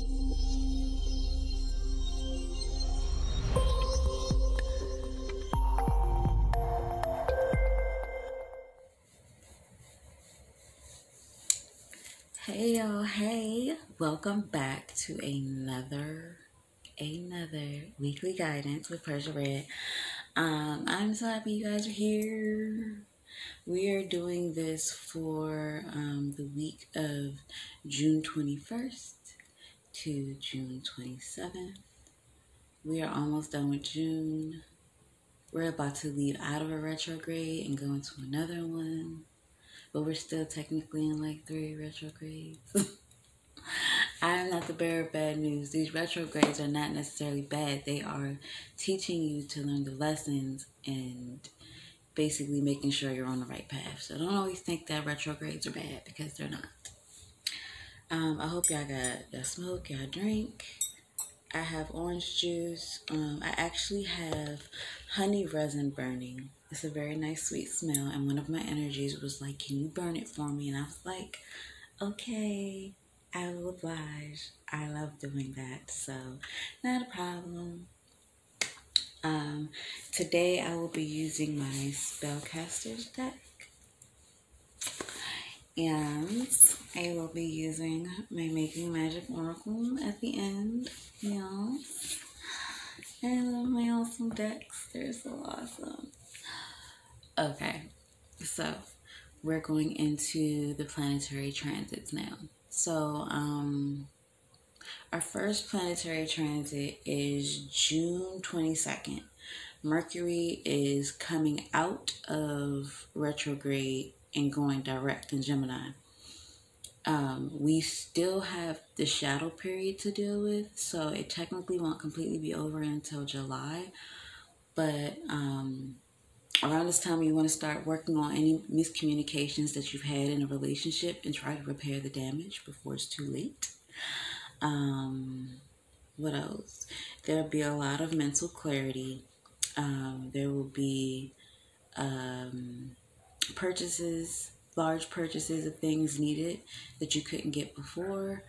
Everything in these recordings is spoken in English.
Hey y'all, hey, welcome back to another weekly guidance with Persia Red. I'm so happy you guys are here. We are doing this for the week of June 21st to June 27th. We are almost done with June. We're about to leave out of a retrograde and go into another one. But we're still technically in like 3 retrogrades. I am not the bearer of bad news. These retrogrades are not necessarily bad. They are teaching you to learn the lessons and basically making sure you're on the right path. So don't always think that retrogrades are bad, because they're not. I hope y'all got your smoke, y'all drink. I have orange juice. I actually have honey resin burning. It's a very nice sweet smell, and one of my energies was like, can you burn it for me? And I was like, okay, I will oblige. I love doing that, so not a problem. Today I will be using my spellcaster's deck, and I will be using my Making Magic Oracle at the end. Yes. I love my awesome decks. They're so awesome. Okay, so we're going into the planetary transits now. So, our first planetary transit is June 22nd. Mercury is coming out of retrograde and going direct in Gemini. We still have the shadow period to deal with, so it technically won't completely be over until July. But around this time, you want to start working on any miscommunications that you've had in a relationship and try to repair the damage before it's too late. What else? There'll be a lot of mental clarity. There will be purchases, large purchases of things needed that you couldn't get before.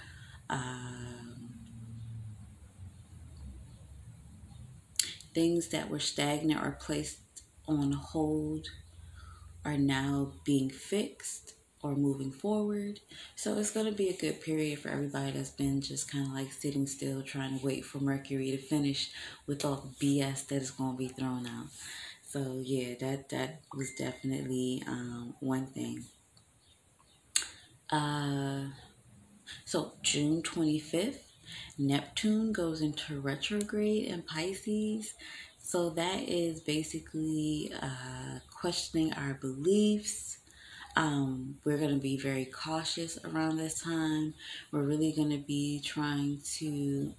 Things that were stagnant or placed on hold are now being fixed or moving forward. So it's going to be a good period for everybody that's been just kind of like sitting still trying to wait for Mercury to finish with all the BS that is going to be thrown out. So yeah, that was definitely one thing. So June 25th, Neptune goes into retrograde in Pisces. So that is basically questioning our beliefs. We're going to be very cautious around this time. We're really going to be trying to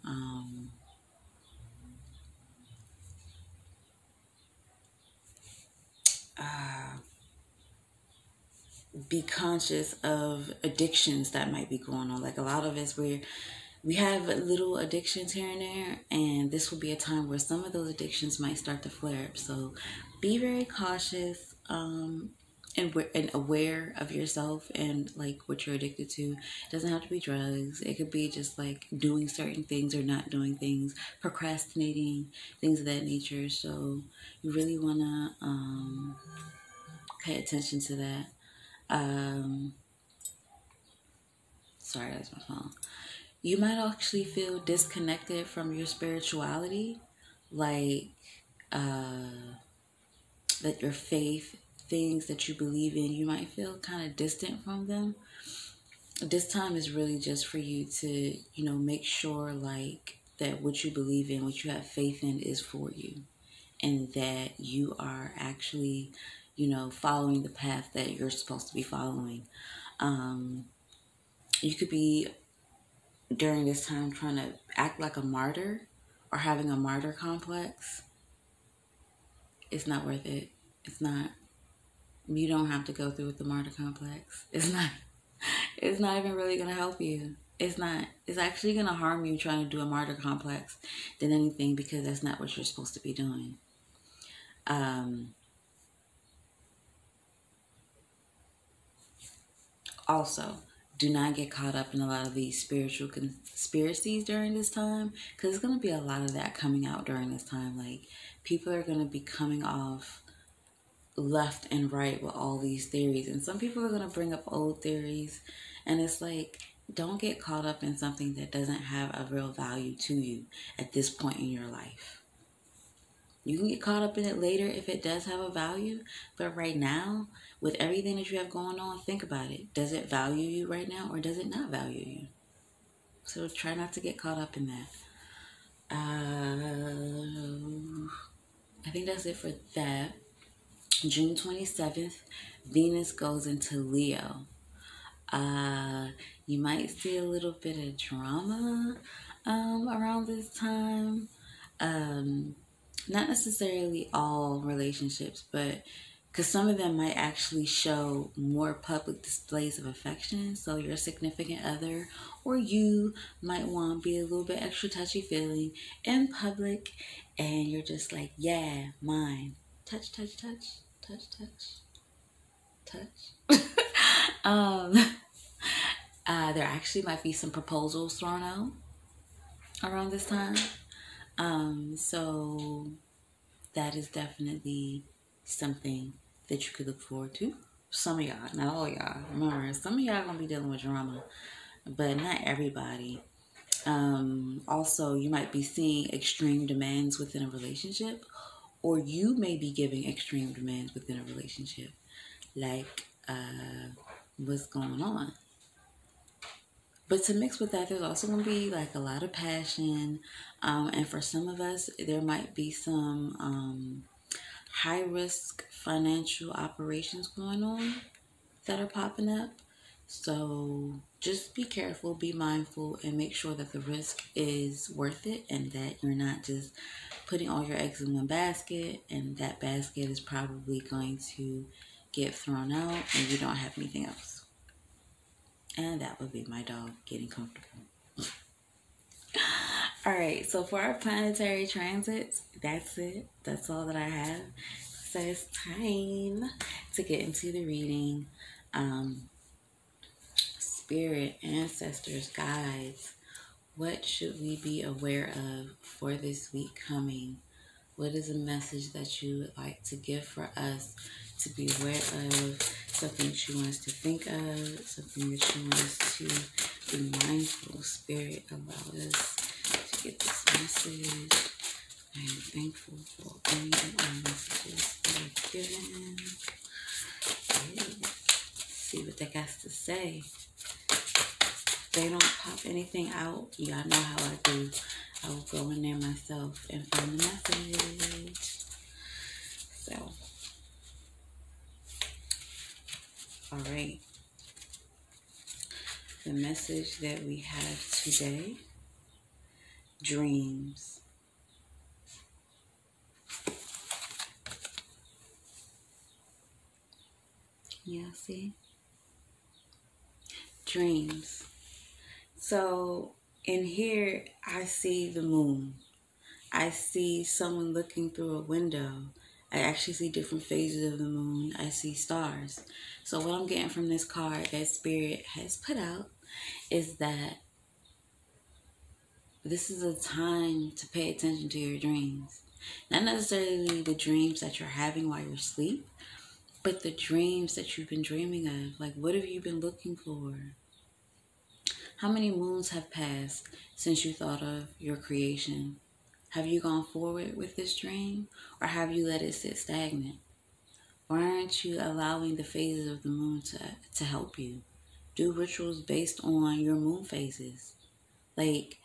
be conscious of addictions that might be going on. Like a lot of us, we have little addictions here and there, and this will be a time where some of those addictions might start to flare up. So be very cautious and aware of yourself and like what you're addicted to. It doesn't have to be drugs. It could be just like doing certain things or not doing things, procrastinating, things of that nature. So you really want to pay attention to that. Sorry, that's my phone. You might actually feel disconnected from your spirituality, like that your faith, things that you believe in, you might feel kind of distant from them. This time is really just for you to, make sure like that what you believe in, what you have faith in is for you, and that you are actually, following the path that you're supposed to be following. You could be during this time trying to act like a martyr or having a martyr complex. It's not worth it. It's not. You don't have to go through with the martyr complex. It's not even really going to help you. It's not. It's actually going to harm you trying to do a martyr complex than anything, because that's not what you're supposed to be doing. Also, do not get caught up in a lot of these spiritual conspiracies during this time, because there's going to be a lot of that coming out during this time. Like, people are going to be coming off left and right with all these theories, and some people are going to bring up old theories, and it's like, don't get caught up in something that doesn't have a real value to you at this point in your life. You can get caught up in it later if it does have a value, but right now, with everything that you have going on, think about it. Does it value you right now, or does it not value you? So try not to get caught up in that. I think that's it for that. June 27th, Venus goes into Leo. You might see a little bit of drama around this time. Not necessarily all relationships, but because some of them might actually show more public displays of affection. So your significant other or you might want to be a little bit extra touchy-feely in public, and you're just like, yeah, mine. Touch, touch, touch, touch, touch, touch. There actually might be some proposals thrown out around this time. So that is definitely something that you could look forward to. Some of y'all, not all y'all. Remember, some of y'all gonna be dealing with drama, but not everybody. Also, you might be seeing extreme demands within a relationship, or you may be giving extreme demands within a relationship. Like, what's going on? But to mix with that, there's also going to be like a lot of passion. And for some of us, there might be some high risk financial operations going on that are popping up. So just be careful, be mindful, and make sure that the risk is worth it, and that you're not just putting all your eggs in one basket, and that basket is probably going to get thrown out and you don't have anything else. And that would be my dog getting comfortable. All right, so for our planetary transits, that's it. That's all that I have. So it's time to get into the reading. Spirit, ancestors, guides, what should we be aware of for this week coming? What is a message that you would like to give for us to be aware of? Something that you want us to think of? Something that you want us to be mindful? Spirit, allow us to get this message. I am thankful for any messages that are given. Let's see what they got to say. If they don't pop anything out, y'all know how I do. I will go in there myself and find the message. So, all right. The message that we have today, dreams. Yeah, see? Dreams. So, in here, I see the moon. I see someone looking through a window. I actually see different phases of the moon. I see stars. So what I'm getting from this card that Spirit has put out is that this is a time to pay attention to your dreams. Not necessarily the dreams that you're having while you're asleep, but the dreams that you've been dreaming of. Like, what have you been looking for? How many moons have passed since you thought of your creation? Have you gone forward with this dream, or have you let it sit stagnant? Why aren't you allowing the phases of the moon to help you? Do rituals based on your moon phases. Like,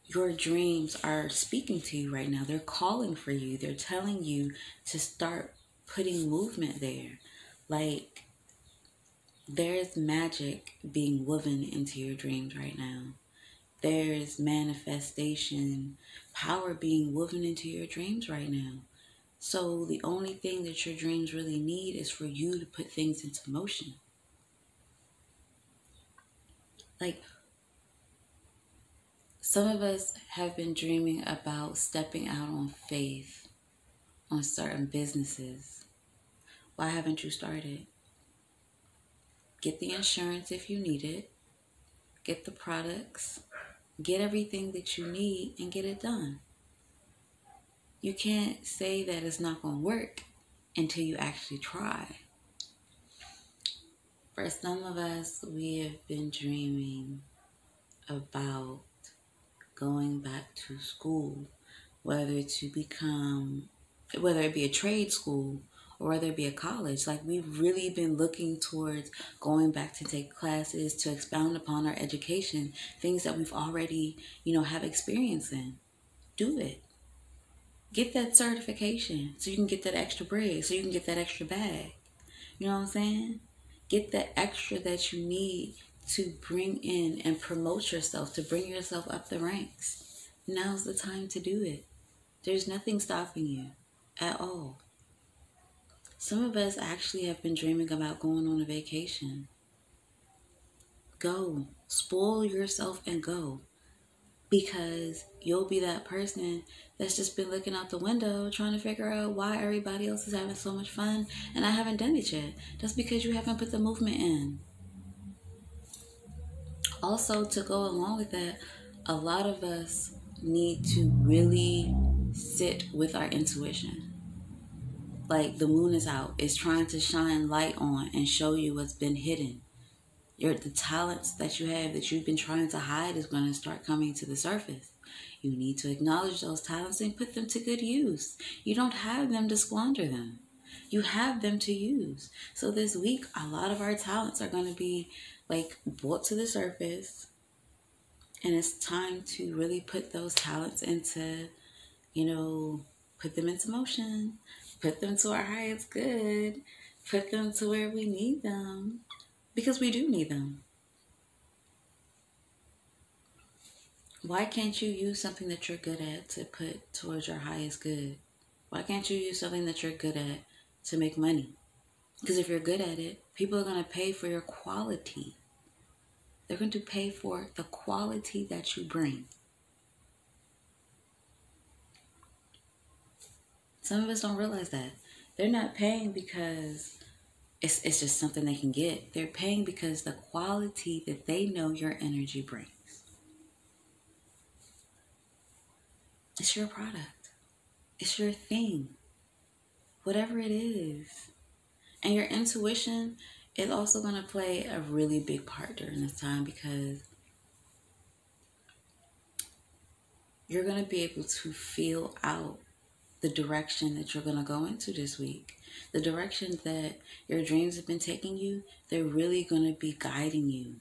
your dreams are speaking to you right now. They're calling for you. They're telling you to start putting movement there. Like, there's magic being woven into your dreams right now. There's manifestation, power being woven into your dreams right now. So the only thing that your dreams really need is for you to put things into motion. Like, some of us have been dreaming about stepping out on faith on certain businesses. Why haven't you started? Get the insurance if you need it. Get the products. Get everything that you need and get it done. You can't say that it's not going to work until you actually try. For some of us, we have been dreaming about going back to school, whether it be a trade school or whether it be a college. Like, we've really been looking towards going back to take classes to expound upon our education, things that we've already, have experience in. Do it. Get that certification so you can get that extra bread, so you can get that extra bag. You know what I'm saying? Get the extra that you need to bring in and promote yourself, to bring yourself up the ranks. Now's the time to do it. There's nothing stopping you at all. Some of us actually have been dreaming about going on a vacation. Go. Spoil yourself and go. Because you'll be that person that's just been looking out the window trying to figure out why everybody else is having so much fun and I haven't done it yet. That's because you haven't put the movement in. Also, to go along with that, a lot of us need to really sit with our intuition. Like, the moon is out. It's trying to shine light on and show you what's been hidden. The talents that you have that you've been trying to hide is going to start coming to the surface. You need to acknowledge those talents and put them to good use. You don't have them to squander them. You have them to use. So this week, a lot of our talents are going to be brought to the surface. And it's time to really put those talents into, put them into motion. Put them to our highest good. Put them to where we need them. Because we do need them. Why can't you use something that you're good at to put towards your highest good? Why can't you use something that you're good at to make money? Because if you're good at it, people are going to pay for your quality. They're going to pay for the quality that you bring. Some of us don't realize that. They're not paying because it's just something they can get. They're paying because the quality that they know your energy brings. It's your product. It's your thing. Whatever it is. And your intuition is also going to play a really big part during this time, because you're going to be able to feel out the direction that you're going to go into this week. The direction that your dreams have been taking you, they're really going to be guiding you.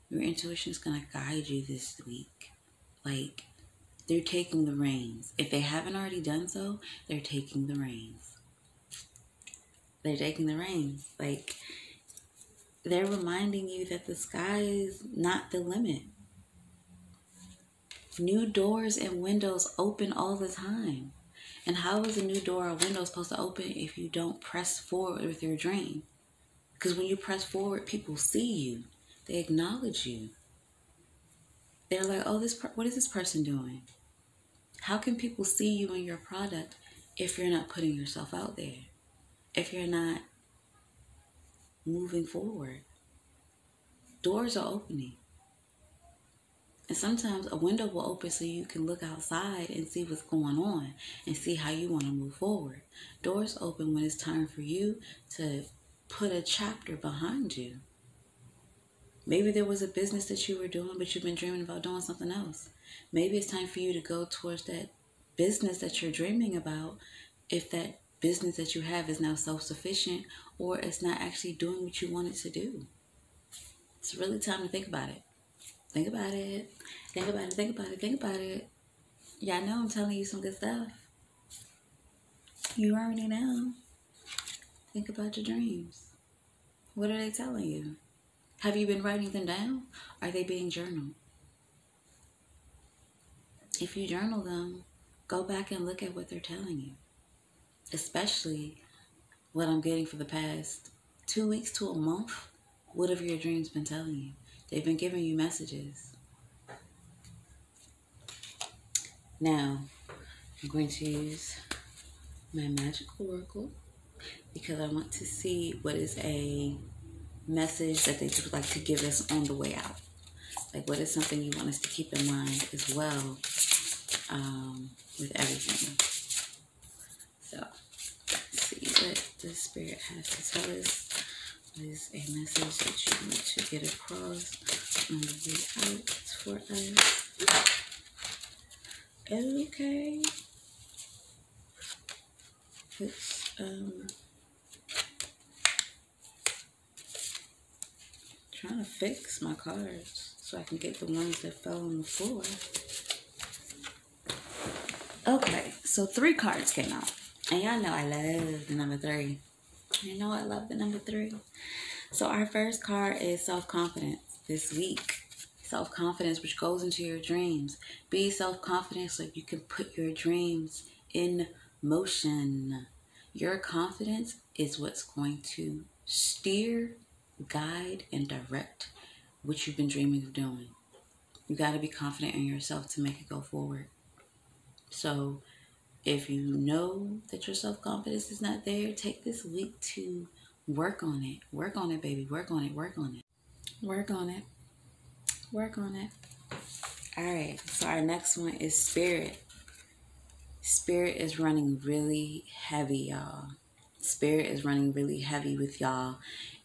Your intuition is going to guide you this week. They're taking the reins. If they haven't already done so, they're taking the reins. They're taking the reins. They're reminding you that the sky is not the limit. New doors and windows open all the time. And how is a new door or window supposed to open if you don't press forward with your dream? Because when you press forward, people see you. They acknowledge you. They're like, oh, what is this person doing? How can people see you and your product if you're not putting yourself out there? If you're not moving forward? Doors are opening. And sometimes a window will open so you can look outside and see what's going on and see how you want to move forward. Doors open when it's time for you to put a chapter behind you. Maybe there was a business that you were doing, but you've been dreaming about doing something else. Maybe it's time for you to go towards that business that you're dreaming about, if that business that you have is now self-sufficient or it's not actually doing what you want it to do. It's really time to think about it. Think about it. Think about it. Think about it. Think about it. Yeah, I know I'm telling you some good stuff. You already know. Think about your dreams. What are they telling you? Have you been writing them down? Are they being journaled? If you journal them, go back and look at what they're telling you. Especially what I'm getting for the past 2 weeks to a month. What have your dreams been telling you? They've been giving you messages. Now, I'm going to use my magic oracle because I want to see what is a message that they would like to give us on the way out? Like, what is something you want us to keep in mind as well with everything? So, let's see what the Spirit has to tell us. What is a message that you need to get across on the way out for us? Okay. Let's, trying to fix my cards so I can get the ones that fell on the floor. Okay, so 3 cards came out. And y'all know I love the number 3. You know I love the number 3. So our first card is self-confidence this week. Self-confidence, which goes into your dreams. Be self-confident so you can put your dreams in motion. Your confidence is what's going to steer, guide, and direct what you've been dreaming of doing. You got to be confident in yourself to make it go forward. So if you know that your self-confidence is not there, take this week to work on it. Work on it, baby. Work on it. Work on it. Work on it. Work on it. All right. So our next one is Spirit. Spirit is running really heavy, y'all. Spirit is running really heavy with y'all,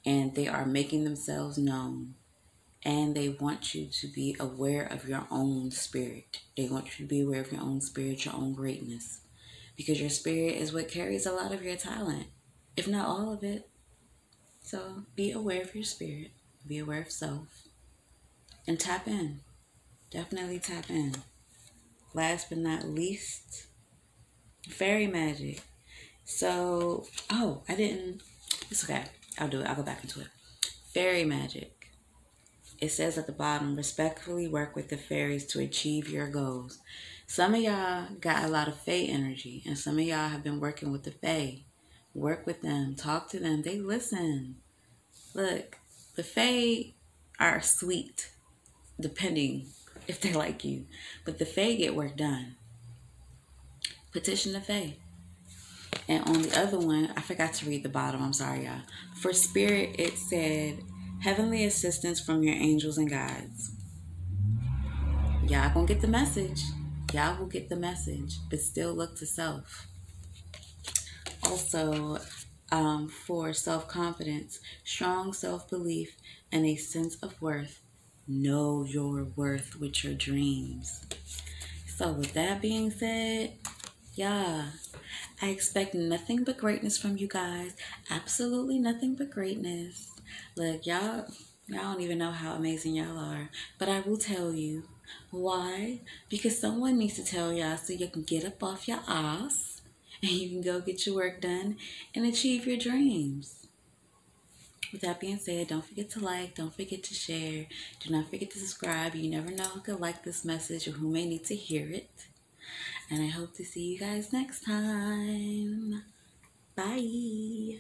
and they are making themselves known. And they want you to be aware of your own spirit. They want you to be aware of your own spirit, your own greatness. Because your spirit is what carries a lot of your talent, if not all of it. So be aware of your spirit. Be aware of self. And tap in. Definitely tap in. Last but not least, fairy magic. So, it's okay. I'll do it. I'll go back into it. Fairy magic. It says at the bottom, respectfully work with the fairies to achieve your goals. Some of y'all got a lot of fae energy, and some of y'all have been working with the fae. Work with them. Talk to them. They listen. Look, the fae are sweet, depending if they like you. But the fae get work done. Petition the fae. And on the other one, I forgot to read the bottom. I'm sorry, y'all. For spirit, it said, heavenly assistance from your angels and guides. Y'all gonna get the message. Y'all will get the message, but still look to self. Also, for self-confidence, strong self-belief, and a sense of worth. Know your worth with your dreams. So with that being said, yeah, I expect nothing but greatness from you guys. Absolutely nothing but greatness. Look, y'all don't even know how amazing y'all are. But I will tell you. Why? Because someone needs to tell y'all so you can get up off your ass and you can go get your work done and achieve your dreams. With that being said, don't forget to like, don't forget to share, do not forget to subscribe. You never know who could like this message or who may need to hear it. And I hope to see you guys next time. Bye.